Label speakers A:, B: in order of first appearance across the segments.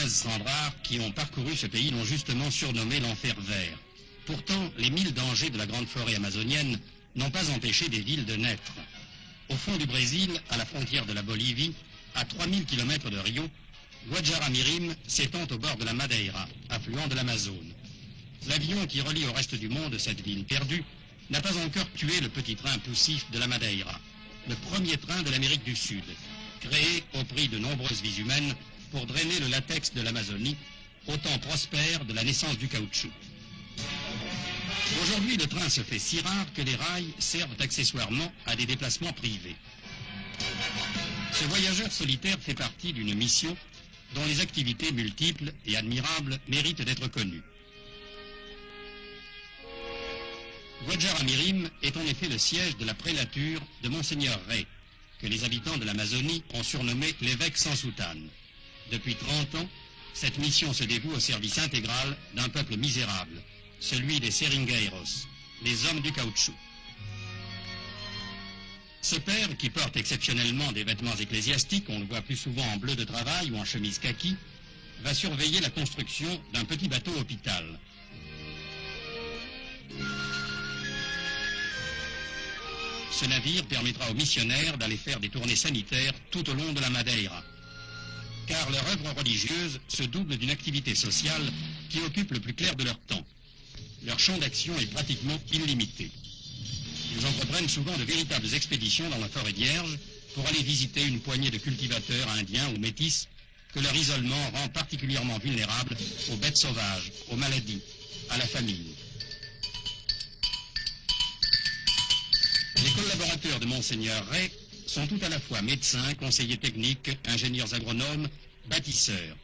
A: Blaise Sandrard qui ont parcouru ce pays l'ont justement surnommé l'enfer vert. Pourtant, les 1000 dangers de la grande forêt amazonienne n'ont pas empêché des villes de naître. Au fond du Brésil, à la frontière de la Bolivie, à 3000 km de Rio, Guajará-Mirim s'étend au bord de la Madeira, affluent de l'Amazone. L'avion qui relie au reste du monde cette ville perdue n'a pas encore tué le petit train poussif de la Madeira, le premier train de l'Amérique du Sud, créé au prix de nombreuses vies humaines pour drainer le latex de l'Amazonie, au temps prospère de la naissance du caoutchouc. Aujourd'hui, le train se fait si rare que les rails servent accessoirement à des déplacements privés. Ce voyageur solitaire fait partie d'une mission dont les activités multiples et admirables méritent d'être connues. Guajará-Mirim est en effet le siège de la prélature de Monseigneur Rey, que les habitants de l'Amazonie ont surnommé l'évêque sans soutane. Depuis 30 ans, cette mission se dévoue au service intégral d'un peuple misérable, celui des seringueiros, les hommes du caoutchouc. Ce père, qui porte exceptionnellement des vêtements ecclésiastiques, on le voit plus souvent en bleu de travail ou en chemise kaki, va surveiller la construction d'un petit bateau hôpital. Ce navire permettra aux missionnaires d'aller faire des tournées sanitaires tout au long de la Madeira. Car leur œuvre religieuse se double d'une activité sociale qui occupe le plus clair de leur temps. Leur champ d'action est pratiquement illimité. Ils entreprennent souvent de véritables expéditions dans la forêt vierge pour aller visiter une poignée de cultivateurs indiens ou métis que leur isolement rend particulièrement vulnérables aux bêtes sauvages, aux maladies, à la famine. Les collaborateurs de Monseigneur Rey sont tout à la fois médecins, conseillers techniques, ingénieurs agronomes, bâtisseurs.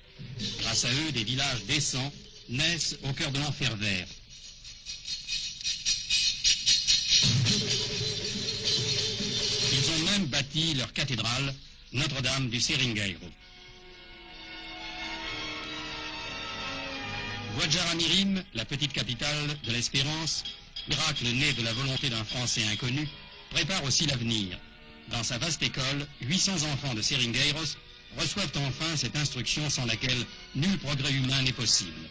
A: Grâce à eux, des villages décents naissent au cœur de l'enfer vert. Ils ont même bâti leur cathédrale, Notre-Dame du Seringueiro. Guajará-Mirim, la petite capitale de l'espérance, miracle né de la volonté d'un Français inconnu, prépare aussi l'avenir. Dans sa vaste école, 800 enfants de Seringueiros reçoivent enfin cette instruction sans laquelle nul progrès humain n'est possible.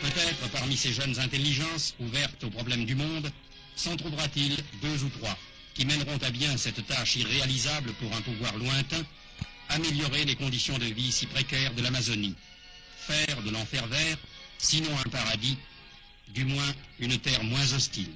A: Peut-être parmi ces jeunes intelligences ouvertes aux problèmes du monde, s'en trouvera-t-il 2 ou 3 qui mèneront à bien cette tâche irréalisable pour un pouvoir lointain, améliorer les conditions de vie si précaires de l'Amazonie, faire de l'enfer vert, sinon un paradis, du moins une terre moins hostile.